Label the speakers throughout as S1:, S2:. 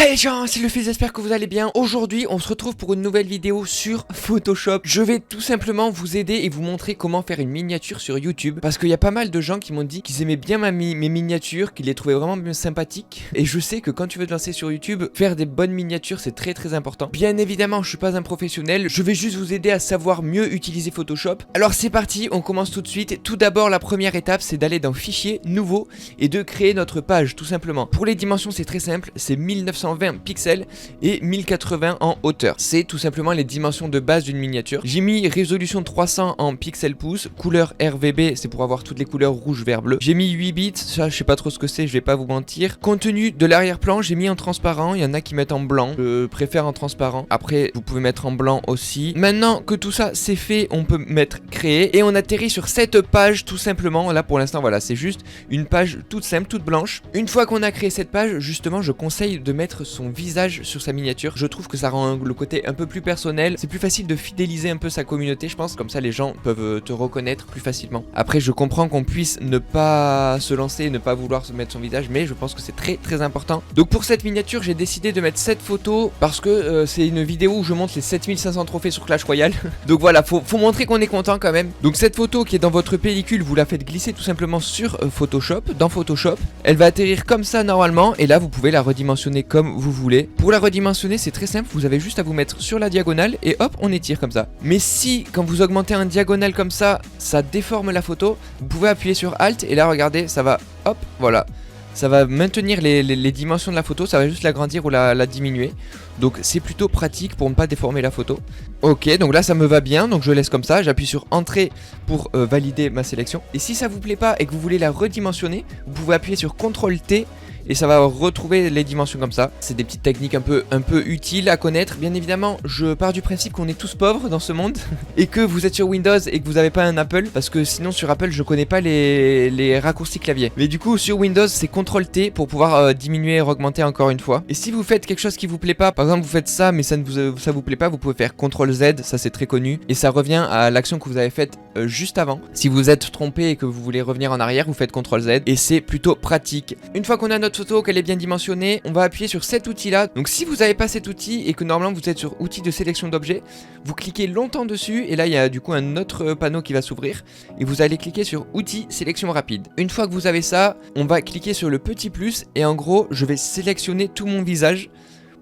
S1: Hey les gens, c'est Luffy, j'espère que vous allez bien. Aujourd'hui, on se retrouve pour une nouvelle vidéo sur Photoshop. Je vais tout simplement vous aider et vous montrer comment faire une miniature sur YouTube. Parce qu'il y a pas mal de gens qui m'ont dit qu'ils aimaient bien mes miniatures, qu'ils les trouvaient vraiment bien sympathiques. Et je sais que quand tu veux te lancer sur YouTube, faire des bonnes miniatures, c'est très important. Bien évidemment, je suis pas un professionnel. Je vais juste vous aider à savoir mieux utiliser Photoshop. Alors c'est parti, on commence tout de suite. Tout d'abord, la première étape, c'est d'aller dans Fichier, Nouveau, et de créer notre page, tout simplement. Pour les dimensions, c'est très simple. C'est 1920 pixels et 1080 en hauteur. C'est tout simplement les dimensions de base d'une miniature. J'ai mis résolution 300 en pixels pouces, couleur RVB, c'est pour avoir toutes les couleurs rouge, vert, bleu. J'ai mis 8 bits, ça je sais pas trop ce que c'est, je vais pas vous mentir. Contenu de l'arrière-plan, j'ai mis en transparent, il y en a qui mettent en blanc, je préfère en transparent. Après, vous pouvez mettre en blanc aussi. Maintenant que tout ça c'est fait, on peut mettre créer et on atterrit sur cette page tout simplement. Là pour l'instant, voilà, c'est juste une page toute simple, toute blanche. Une fois qu'on a créé cette page, justement, je conseille de mettre son visage sur sa miniature. Je trouve que ça rend le côté un peu plus personnel. C'est plus facile de fidéliser un peu sa communauté, je pense. Comme ça, les gens peuvent te reconnaître plus facilement. Après, je comprends qu'on puisse ne pas se lancer, ne pas vouloir se mettre son visage, mais je pense que c'est très important. Donc pour cette miniature, j'ai décidé de mettre cette photo parce que c'est une vidéo où je montre les 7500 trophées sur Clash Royale. Donc voilà, faut montrer qu'on est content quand même. Donc cette photo qui est dans votre pellicule, vous la faites glisser tout simplement sur Photoshop, dans Photoshop. Elle va atterrir comme ça normalement et là vous pouvez la redimensionner comme vous voulez. Pour la redimensionner, c'est très simple, vous avez juste à vous mettre sur la diagonale et hop, on étire comme ça. Mais si quand vous augmentez en diagonale comme ça, ça déforme la photo, vous pouvez appuyer sur Alt et là regardez, ça va hop, voilà. Ça va maintenir les dimensions de la photo, ça va juste l'agrandir ou la diminuer. Donc c'est plutôt pratique pour ne pas déformer la photo. Ok, donc là ça me va bien, donc je laisse comme ça. J'appuie sur Entrée pour valider ma sélection. Et si ça vous plaît pas et que vous voulez la redimensionner, vous pouvez appuyer sur CTRL T. Et ça va retrouver les dimensions comme ça. C'est des petites techniques un peu utiles à connaître. Bien évidemment, je pars du principe qu'on est tous pauvres dans ce monde et que vous êtes sur Windows et que vous n'avez pas un Apple, parce que sinon sur Apple je connais pas les raccourcis clavier. Mais du coup sur Windows c'est CTRL T pour pouvoir diminuer et augmenter encore une fois. Et si vous faites quelque chose qui vous plaît pas, par exemple vous faites ça mais ça vous plaît pas, vous pouvez faire CTRL Z, ça c'est très connu. Et ça revient à l'action que vous avez faite juste avant. Si vous êtes trompé et que vous voulez revenir en arrière, vous faites CTRL Z et c'est plutôt pratique. Une fois qu'on a notre photo, qu'elle est bien dimensionnée, on va appuyer sur cet outil là. Donc si vous n'avez pas cet outil et que normalement vous êtes sur outil de sélection d'objets, vous cliquez longtemps dessus et là il y a du coup un autre panneau qui va s'ouvrir et vous allez cliquer sur outil sélection rapide. Une fois que vous avez ça, on va cliquer sur le petit plus et en gros je vais sélectionner tout mon visage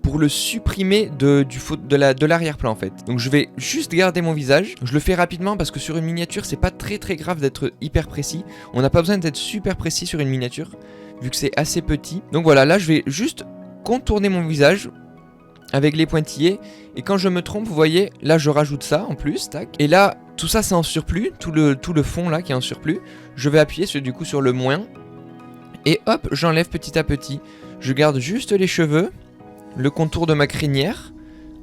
S1: pour le supprimer de l'arrière-plan en fait. Donc je vais juste garder mon visage. Je le fais rapidement parce que sur une miniature c'est pas très grave d'être hyper précis. On n'a pas besoin d'être super précis sur une miniature vu que c'est assez petit. Donc voilà, là je vais juste contourner mon visage avec les pointillés. Et quand je me trompe, vous voyez, là je rajoute ça en plus, tac. Et là, tout ça c'est en surplus, tout le fond là qui est en surplus. Je vais appuyer du coup sur le moins. Et hop, j'enlève petit à petit. Je garde juste les cheveux, le contour de ma crinière.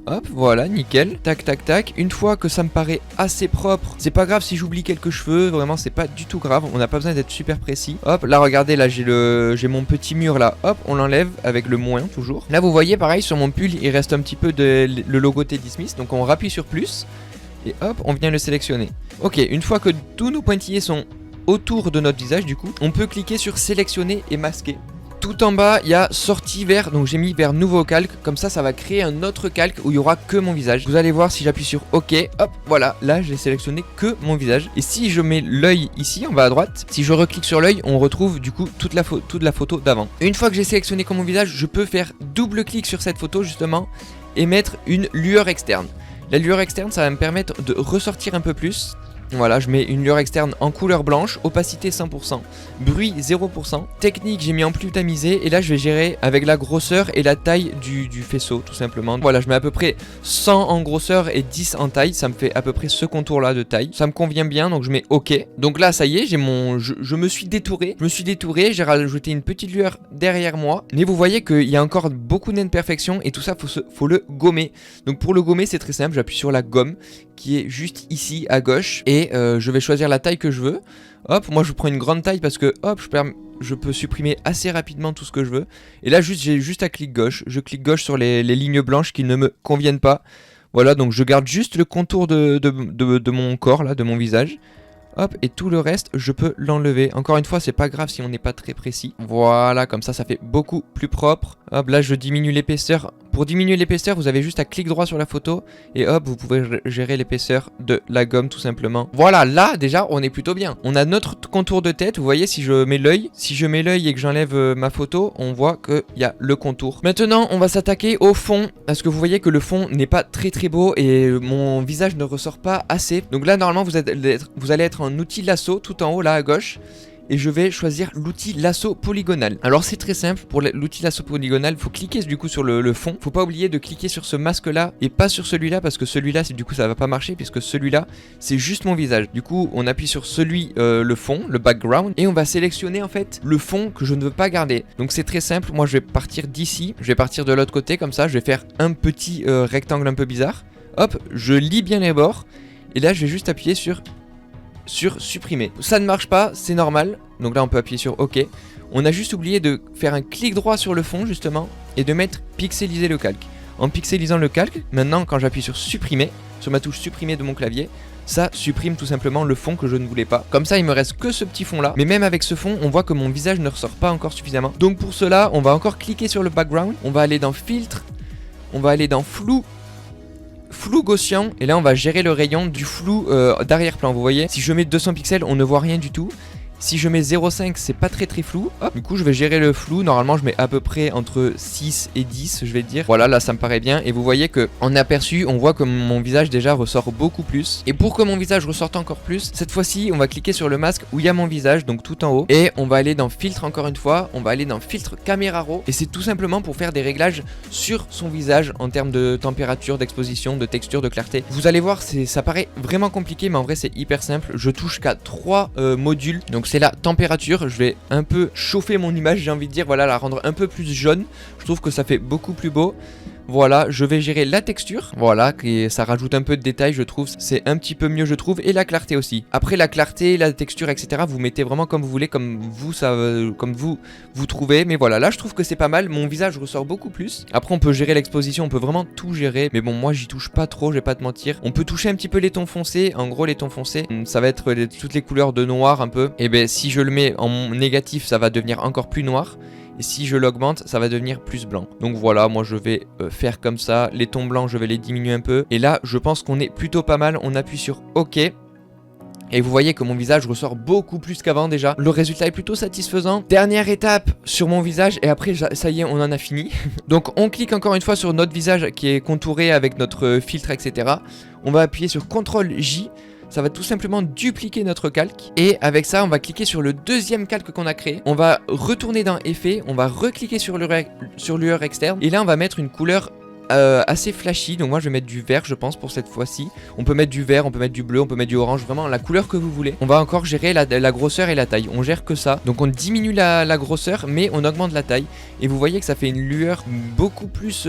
S1: Hop, voilà, nickel, tac tac tac. Une fois que ça me paraît assez propre, c'est pas grave si j'oublie quelques cheveux, vraiment c'est pas du tout grave, on n'a pas besoin d'être super précis. Hop, là regardez, là j'ai mon petit mur là, hop, on l'enlève avec le moins toujours. Là vous voyez pareil sur mon pull, il reste un petit peu le logo Teddy Smith, donc on rappuie sur plus et hop, on vient le sélectionner. Ok, une fois que tous nos pointillés sont autour de notre visage du coup, on peut cliquer sur sélectionner et masquer. Tout en bas, il y a sortie vers, donc j'ai mis vers nouveau calque, comme ça va créer un autre calque où il y aura que mon visage. Vous allez voir si j'appuie sur OK, hop, voilà, là j'ai sélectionné que mon visage. Et si je mets l'œil ici, en bas à droite, si je reclique sur l'œil, on retrouve du coup toute la photo d'avant. Une fois que j'ai sélectionné que mon visage, je peux faire double clic sur cette photo justement et mettre une lueur externe. La lueur externe, ça va me permettre de ressortir un peu plus. Voilà, je mets une lueur externe en couleur blanche, opacité 100%, bruit 0%, technique j'ai mis en plus tamisé et là je vais gérer avec la grosseur et la taille du faisceau tout simplement. Voilà, je mets à peu près 100 en grosseur et 10 en taille, ça me fait à peu près ce contour là de taille. Ça me convient bien donc je mets OK. Donc là ça y est, je me suis détouré, j'ai rajouté une petite lueur derrière moi. Mais vous voyez qu'il y a encore beaucoup d'imperfections et tout ça faut le gommer. Donc pour le gommer c'est très simple, j'appuie sur la gomme qui est juste ici à gauche et je vais choisir la taille que je veux. Hop, moi je prends une grande taille parce que hop, je peux supprimer assez rapidement tout ce que je veux. Et là j'ai juste à clic gauche, je clique gauche sur les lignes blanches qui ne me conviennent pas. Voilà, donc je garde juste le contour de mon corps là, de mon visage. Hop, et tout le reste, je peux l'enlever. Encore une fois, c'est pas grave si on n'est pas très précis. Voilà, comme ça fait beaucoup plus propre. Hop, là, je diminue l'épaisseur. Pour diminuer l'épaisseur, vous avez juste à clic droit sur la photo. Et hop, vous pouvez gérer l'épaisseur de la gomme, tout simplement. Voilà, là, déjà, on est plutôt bien. On a notre contour de tête. Vous voyez, si je mets l'œil, et que j'enlève ma photo, on voit qu'il y a le contour. Maintenant, on va s'attaquer au fond. Parce que vous voyez que le fond n'est pas très très beau et mon visage ne ressort pas assez. Donc là, normalement, vous allez être en outil lasso tout en haut, là, à gauche. Et je vais choisir l'outil lasso polygonal. Alors c'est très simple, pour l'outil lasso polygonal, il faut cliquer du coup sur le fond. Faut pas oublier de cliquer sur ce masque là et pas sur celui-là, parce que celui-là, du coup ça va pas marcher, puisque celui-là c'est juste mon visage. Du coup on appuie sur celui, le fond, le background, et on va sélectionner en fait le fond que je ne veux pas garder. Donc c'est très simple, moi je vais partir d'ici, je vais partir de l'autre côté, comme ça je vais faire un petit rectangle un peu bizarre. Hop, je lis bien les bords, et là je vais juste appuyer sur supprimer. Ça ne marche pas, c'est normal. Donc là on peut appuyer sur OK. On a juste oublié de faire un clic droit sur le fond justement et de mettre pixeliser le calque. En pixelisant le calque, maintenant quand j'appuie sur supprimer, sur ma touche supprimer de mon clavier, ça supprime tout simplement le fond que je ne voulais pas. Comme ça il me reste que ce petit fond là. Mais même avec ce fond, on voit que mon visage ne ressort pas encore suffisamment. Donc pour cela, on va encore cliquer sur le background. On va aller dans filtre. On va aller dans flou gaussien, et là on va gérer le rayon du flou d'arrière-plan. Vous voyez, si je mets 200 pixels, on ne voit rien du tout. Si je mets 0,5, c'est pas très flou. Hop, du coup je vais gérer le flou. Normalement je mets à peu près entre 6 et 10, je vais dire. Voilà, là ça me paraît bien. Et vous voyez que en aperçu, on voit que mon visage déjà ressort beaucoup plus. Et pour que mon visage ressorte encore plus, cette fois-ci on va cliquer sur le masque où il y a mon visage, donc tout en haut. Et on va aller dans filtre encore une fois. On va aller dans filtre caméra raw. Et c'est tout simplement pour faire des réglages sur son visage en termes de température, d'exposition, de texture, de clarté. Vous allez voir, ça paraît vraiment compliqué, mais en vrai c'est hyper simple. Je touche qu'à 3 modules. Donc c'est la température, je vais un peu chauffer mon image, j'ai envie de dire, voilà, la rendre un peu plus jaune. Je trouve que ça fait beaucoup plus beau. Voilà, je vais gérer la texture, voilà, et ça rajoute un peu de détails, je trouve, c'est un petit peu mieux, je trouve, et la clarté aussi. Après la clarté, la texture, etc., vous mettez vraiment comme vous voulez, comme vous trouvez, mais voilà, là je trouve que c'est pas mal, mon visage ressort beaucoup plus. Après on peut gérer l'exposition, on peut vraiment tout gérer, mais bon, moi j'y touche pas trop, je vais pas te mentir. On peut toucher un petit peu les tons foncés, en gros les tons foncés, ça va être toutes les couleurs de noir un peu, et ben si je le mets en négatif, ça va devenir encore plus noir. Et si je l'augmente, ça va devenir plus blanc. Donc voilà, moi je vais faire comme ça. Les tons blancs, je vais les diminuer un peu. Et là, je pense qu'on est plutôt pas mal. On appuie sur OK. Et vous voyez que mon visage ressort beaucoup plus qu'avant déjà. Le résultat est plutôt satisfaisant. Dernière étape sur mon visage. Et après, ça y est, on en a fini. Donc on clique encore une fois sur notre visage qui est contouré avec notre filtre, etc. On va appuyer sur CTRL-J. Ça va tout simplement dupliquer notre calque. Et avec ça, on va cliquer sur le deuxième calque qu'on a créé. On va retourner dans Effet. On va recliquer sur lueur externe. Et là, on va mettre une couleur assez flashy. Donc moi, je vais mettre du vert, je pense, pour cette fois-ci. On peut mettre du vert, on peut mettre du bleu, on peut mettre du orange. Vraiment, la couleur que vous voulez. On va encore gérer la grosseur et la taille. On gère que ça. Donc on diminue la grosseur, mais on augmente la taille. Et vous voyez que ça fait une lueur beaucoup plus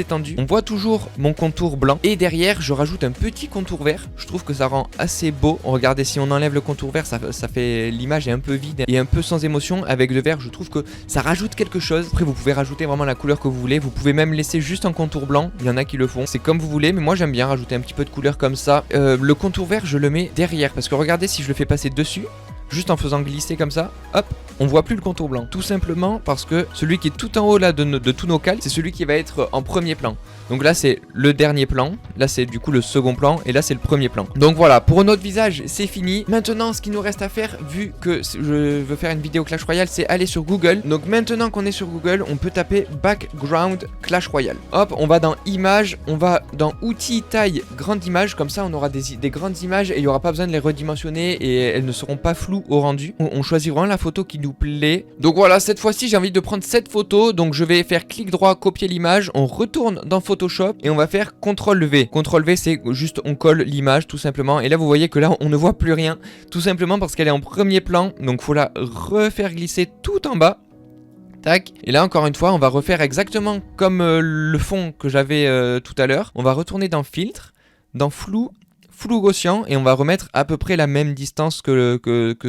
S1: étendue. On voit toujours mon contour blanc. Et derrière, je rajoute un petit contour vert. Je trouve que ça rend assez beau. Regardez, si on enlève le contour vert, ça fait l'image est un peu vide et un peu sans émotion. Avec le vert, je trouve que ça rajoute quelque chose. Après, vous pouvez rajouter vraiment la couleur que vous voulez. Vous pouvez même laisser juste un contour blanc. Il y en a qui le font. C'est comme vous voulez, mais moi j'aime bien rajouter un petit peu de couleur comme ça. Le contour vert, je le mets derrière. Parce que regardez, si je le fais passer dessus, juste en faisant glisser comme ça, hop, on voit plus le contour blanc. Tout simplement parce que celui qui est tout en haut là de tous nos calques, c'est celui qui va être en premier plan. Donc là c'est le dernier plan, là c'est du coup le second plan, et là c'est le premier plan. Donc voilà, pour notre visage c'est fini. Maintenant ce qu'il nous reste à faire, vu que je veux faire une vidéo Clash Royale, c'est aller sur Google. Donc maintenant qu'on est sur Google, on peut taper Background Clash Royale. Hop, on va dans Images, on va dans Outils, Taille, Grande Image. Comme ça on aura des grandes images et il n'y aura pas besoin de les redimensionner et elles ne seront pas floues au rendu. On choisit vraiment la photo qui nous plaît. Donc voilà, cette fois-ci j'ai envie de prendre cette photo. Donc je vais faire clic droit, copier l'image. On retourne dans Photoshop et on va faire CTRL-V. CTRL-V c'est juste on colle l'image tout simplement. Et là vous voyez que là on ne voit plus rien. Tout simplement parce qu'elle est en premier plan. Donc faut la refaire glisser tout en bas. Tac. Et là encore une fois on va refaire exactement comme le fond que j'avais tout à l'heure. On va retourner dans Filtre, dans Flou gaussien, et on va remettre à peu près la même distance que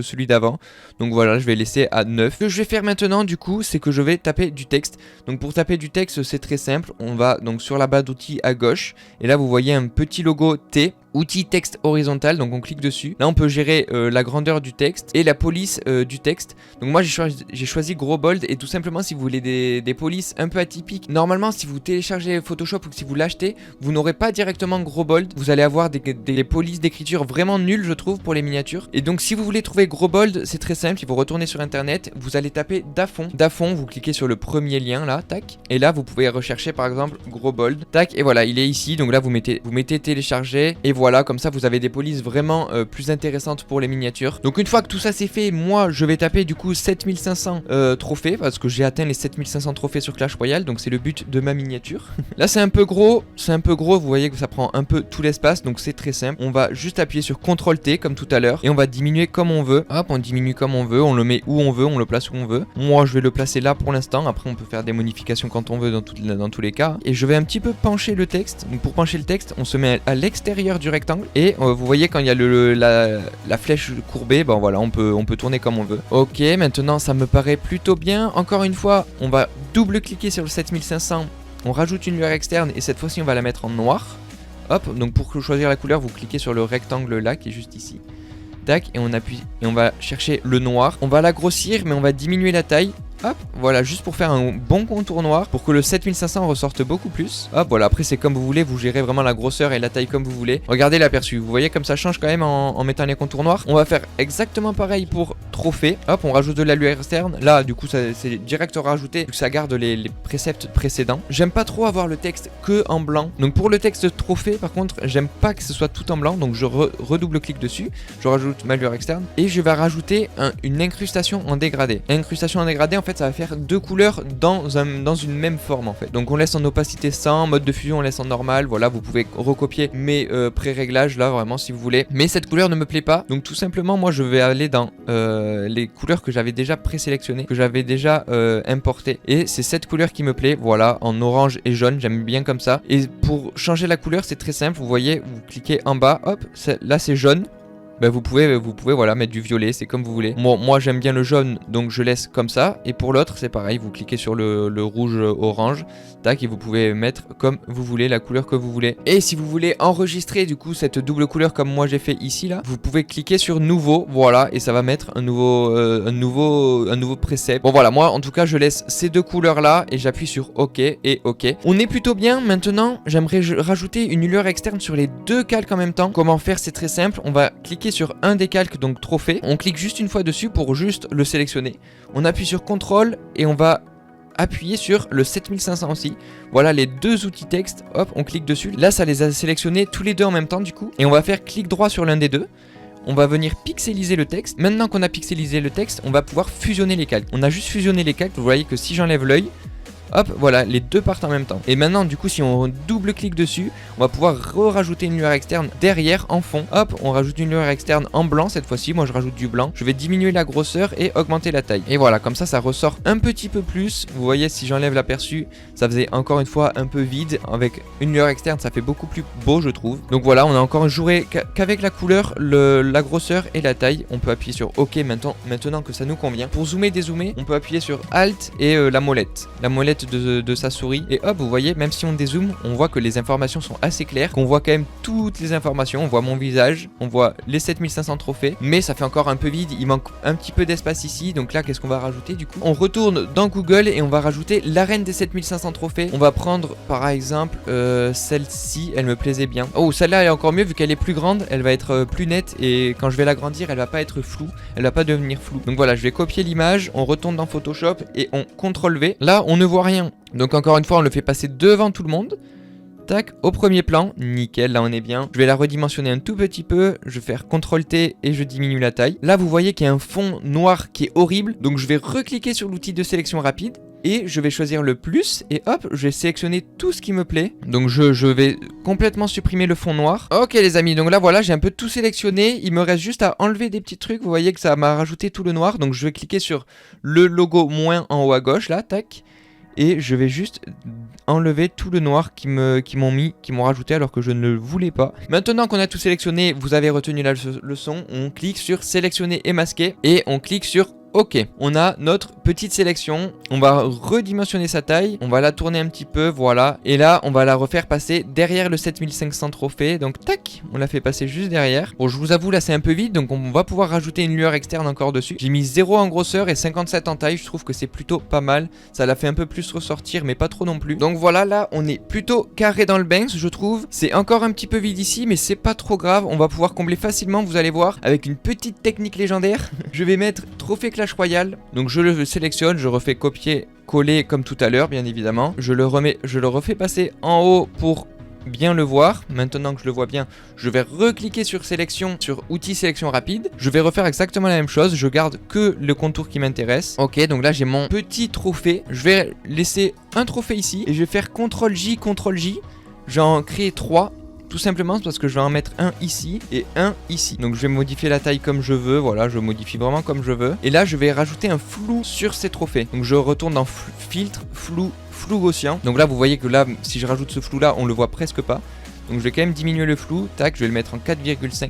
S1: celui d'avant. Donc voilà, je vais laisser à 9. Ce que je vais faire maintenant du coup, c'est que je vais taper du texte. Donc pour taper du texte, c'est très simple. On va donc sur la barre d'outils à gauche, et là vous voyez un petit logo T outil texte horizontal, donc on clique dessus. Là on peut gérer la grandeur du texte et la police du texte. Donc moi j'ai choisi gros bold, et tout simplement si vous voulez des polices un peu atypiques, normalement si vous téléchargez Photoshop ou que si vous l'achetez, vous n'aurez pas directement gros bold, vous allez avoir des polices d'écriture vraiment nulles je trouve pour les miniatures. Et donc si vous voulez trouver gros bold, c'est très simple, il faut retourner sur internet, vous allez taper Dafont, vous cliquez sur le premier lien là, tac, et là vous pouvez rechercher par exemple gros bold, tac, et voilà il est ici. Donc là vous mettez télécharger, et voilà, comme ça vous avez des polices vraiment plus intéressantes pour les miniatures. Donc une fois que tout ça c'est fait, moi je vais taper du coup 7500 trophées, parce que j'ai atteint les 7500 trophées sur Clash Royale, donc c'est le but de ma miniature. Là c'est un peu gros, vous voyez que ça prend un peu tout l'espace, donc c'est très simple. On va juste appuyer sur CTRL T comme tout à l'heure, et on va diminuer comme on veut. Hop, on diminue comme on veut, on le met où on veut, on le place où on veut. Moi je vais le placer là pour l'instant, après on peut faire des modifications quand on veut dans tous les cas. Et je vais un petit peu pencher le texte. Donc pour pencher le texte, on se met à l'extérieur du rectangle, et vous voyez quand il y a la flèche courbée, ben voilà, on peut tourner comme on veut. Ok, maintenant ça me paraît plutôt bien. Encore une fois, on va double cliquer sur le 7500, on rajoute une lueur externe, et cette fois-ci on va la mettre en noir. Hop, donc pour choisir la couleur, vous cliquez sur le rectangle là qui est juste ici. Tac, et on appuie, et on va chercher le noir. On va l'agrossir, mais on va diminuer la taille. Hop, voilà, juste pour faire un bon contour noir, pour que le 7500 ressorte beaucoup plus. Hop, voilà, après c'est comme vous voulez, vous gérez vraiment la grosseur et la taille comme vous voulez. Regardez l'aperçu, vous voyez comme ça change quand même en mettant les contours noirs. On va faire exactement pareil pour trophée. Hop, on rajoute de la lueur externe. Là, du coup, c'est direct rajouté, vu que ça garde les préceptes précédents. J'aime pas trop avoir le texte que en blanc. Donc pour le texte trophée, par contre, j'aime pas que ce soit tout en blanc, donc je redouble-clique dessus. Je rajoute ma lueur externe, et je vais rajouter une incrustation en dégradé. L'incrustation en dégradé, en fait, ça va faire deux couleurs dans une même forme en fait. Donc on laisse en opacité 100, mode de fusion on laisse en normal. Voilà, vous pouvez recopier mes pré-réglages là vraiment si vous voulez. Mais cette couleur ne me plaît pas, donc tout simplement moi je vais aller dans les couleurs que j'avais déjà présélectionnées, que j'avais déjà importées. Et c'est cette couleur qui me plaît, voilà, en orange et jaune, j'aime bien comme ça. Et pour changer la couleur c'est très simple, vous voyez, vous cliquez en bas, hop, là c'est jaune. Ben vous pouvez voilà, mettre du violet, c'est comme vous voulez. Moi j'aime bien le jaune, donc je laisse comme ça. Et pour l'autre c'est pareil, vous cliquez sur le rouge orange, tac, et vous pouvez mettre comme vous voulez, la couleur que vous voulez. Et si vous voulez enregistrer du coup cette double couleur comme moi j'ai fait ici là, vous pouvez cliquer sur nouveau, voilà, et ça va mettre un nouveau preset. Bon voilà, moi en tout cas je laisse ces deux couleurs là, et j'appuie sur OK et OK. On est plutôt bien. Maintenant j'aimerais rajouter une lueur externe sur les deux calques en même temps. Comment faire? C'est très simple, on va cliquer sur un des calques, donc trophée. On clique juste une fois dessus pour juste le sélectionner. On appuie sur CTRL et on va appuyer sur le 7500 aussi. Voilà les deux outils texte. Hop, on clique dessus. Là, ça les a sélectionnés tous les deux en même temps du coup. Et on va faire clic droit sur l'un des deux. On va venir pixeliser le texte. Maintenant qu'on a pixelisé le texte, on va pouvoir fusionner les calques. On a juste fusionné les calques. Vous voyez que si j'enlève l'œil, hop, voilà, les deux partent en même temps. Et maintenant, du coup, si on double-clique dessus, on va pouvoir rajouter une lueur externe derrière, en fond. Hop, on rajoute une lueur externe en blanc cette fois-ci. Moi, je rajoute du blanc. Je vais diminuer la grosseur et augmenter la taille. Et voilà, comme ça ressort un petit peu plus. Vous voyez, si j'enlève l'aperçu, ça faisait encore une fois un peu vide. Avec une lueur externe, ça fait beaucoup plus beau, je trouve. Donc voilà, on a encore joué qu'avec la couleur, la grosseur et la taille. On peut appuyer sur OK maintenant que ça nous convient. Pour zoomer, dézoomer, on peut appuyer sur Alt et la molette. La molette de sa souris, et hop, vous voyez, même si on dézoome, on voit que les informations sont assez claires, qu'on voit quand même toutes les informations. On voit mon visage, on voit les 7500 trophées, mais ça fait encore un peu vide, il manque un petit peu d'espace ici. Donc là, qu'est-ce qu'on va rajouter du coup? On retourne dans Google et on va rajouter l'arène des 7500 trophées. On va prendre par exemple celle-ci, elle me plaisait bien. Oh, celle-là elle est encore mieux vu qu'elle est plus grande, elle va être plus nette, et quand je vais l'agrandir, elle va pas être floue, elle va pas devenir floue. Donc voilà, je vais copier l'image, on retourne dans Photoshop et on CTRL V. Là, on ne voit rien. Donc encore une fois, on le fait passer devant tout le monde. Tac, au premier plan, nickel, là on est bien. Je vais la redimensionner un tout petit peu, je vais faire CTRL T et je diminue la taille. Là vous voyez qu'il y a un fond noir qui est horrible, donc je vais recliquer sur l'outil de sélection rapide et je vais choisir le plus, et hop, je vais sélectionner tout ce qui me plaît. Donc je vais complètement supprimer le fond noir. Ok les amis, donc là voilà, j'ai un peu tout sélectionné, il me reste juste à enlever des petits trucs. Vous voyez que ça m'a rajouté tout le noir, donc je vais cliquer sur le logo moins en haut à gauche là, tac. Et je vais juste enlever tout le noir qui m'ont rajouté alors que je ne le voulais pas. Maintenant qu'on a tout sélectionné, vous avez retenu la leçon, on clique sur sélectionner et masquer et on clique sur Ok, on a notre petite sélection, on va redimensionner sa taille, on va la tourner un petit peu, voilà, et là on va la refaire passer derrière le 7500 trophées, donc tac, on la fait passer juste derrière. Bon, je vous avoue là c'est un peu vide, donc on va pouvoir rajouter une lueur externe encore dessus. J'ai mis 0 en grosseur et 57 en taille, je trouve que c'est plutôt pas mal, ça la fait un peu plus ressortir mais pas trop non plus. Donc voilà, là on est plutôt carré dans le Banks, je trouve, c'est encore un petit peu vide ici mais c'est pas trop grave, on va pouvoir combler facilement, vous allez voir, avec une petite technique légendaire. Je vais mettre trophée Clash Royale, donc je le sélectionne, je refais copier-coller comme tout à l'heure bien évidemment. Je le refais passer en haut pour bien le voir. Maintenant que je le vois bien, je vais recliquer sur sélection, sur outils sélection rapide. Je vais refaire exactement la même chose, je garde que le contour qui m'intéresse. Ok, donc là j'ai mon petit trophée. Je vais laisser un trophée ici et je vais faire CTRL-J, CTRL-J. Je vais en créer 3. Tout simplement parce que je vais en mettre un ici et un ici. Donc je vais modifier la taille comme je veux. Voilà, je modifie vraiment comme je veux. Et là, je vais rajouter un flou sur ces trophées. Donc je retourne dans filtre, flou gaussien. Donc là, vous voyez que là, si je rajoute ce flou là, on le voit presque pas. Donc je vais quand même diminuer le flou. Tac, je vais le mettre en 4,5.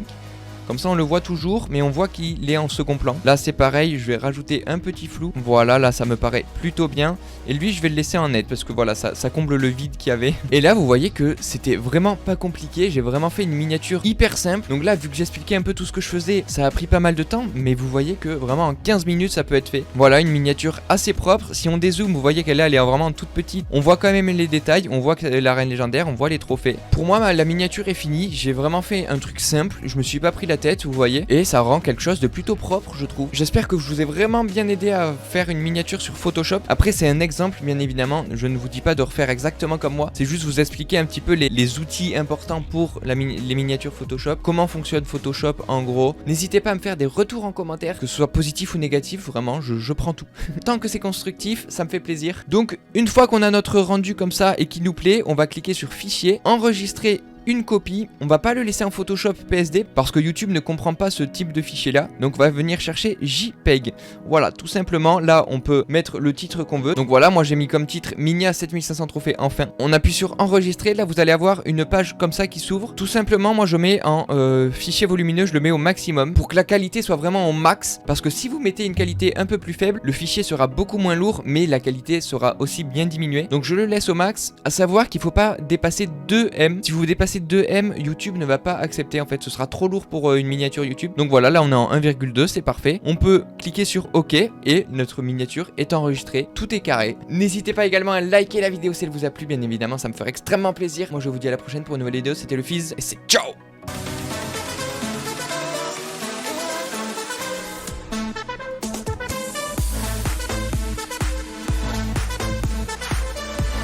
S1: Comme ça on le voit toujours, mais on voit qu'il est en second plan. Là c'est pareil, je vais rajouter un petit flou. Voilà, là ça me paraît plutôt bien. Et lui je vais le laisser en net parce que voilà, ça comble le vide qu'il y avait. Et là vous voyez que c'était vraiment pas compliqué. J'ai vraiment fait une miniature hyper simple. Donc là vu que j'expliquais un peu tout ce que je faisais, ça a pris pas mal de temps. Mais vous voyez que vraiment en 15 minutes ça peut être fait. Voilà, une miniature assez propre. Si on dézoome, vous voyez qu'elle est vraiment toute petite. On voit quand même les détails, on voit que la reine légendaire, on voit les trophées. Pour moi la miniature est finie. J'ai vraiment fait un truc simple. Je me suis pas pris la tête, vous voyez, et ça rend quelque chose de plutôt propre, je trouve. J'espère que je vous ai vraiment bien aidé à faire une miniature sur Photoshop. Après c'est un exemple bien évidemment, je ne vous dis pas de refaire exactement comme moi, c'est juste vous expliquer un petit peu les outils importants pour les miniatures Photoshop, comment fonctionne Photoshop en gros. N'hésitez pas à me faire des retours en commentaire, que ce soit positif ou négatif, vraiment je prends tout. Tant que c'est constructif, ça me fait plaisir. Donc une fois qu'on a notre rendu comme ça et qu'il nous plaît, on va cliquer sur fichier, enregistrer une copie. On va pas le laisser en Photoshop PSD parce que YouTube ne comprend pas ce type de fichier là, donc on va venir chercher JPEG. Voilà, tout simplement, là on peut mettre le titre qu'on veut. Donc voilà, moi j'ai mis comme titre Minia 7500 trophées enfin. On appuie sur enregistrer, là vous allez avoir une page comme ça qui s'ouvre. Tout simplement, moi je mets en fichier volumineux, je le mets au maximum pour que la qualité soit vraiment au max, parce que si vous mettez une qualité un peu plus faible, le fichier sera beaucoup moins lourd mais la qualité sera aussi bien diminuée. Donc je le laisse au max, à savoir qu'il faut pas dépasser 2 M. Si vous dépassez 2 M, YouTube ne va pas accepter, en fait ce sera trop lourd pour une miniature YouTube. Donc voilà, là on est en 1,2, c'est parfait. On peut cliquer sur OK et notre miniature est enregistrée, tout est carré. N'hésitez pas également à liker la vidéo si elle vous a plu, bien évidemment ça me ferait extrêmement plaisir. Moi je vous dis à la prochaine pour une nouvelle vidéo, c'était le Fizz et c'est ciao.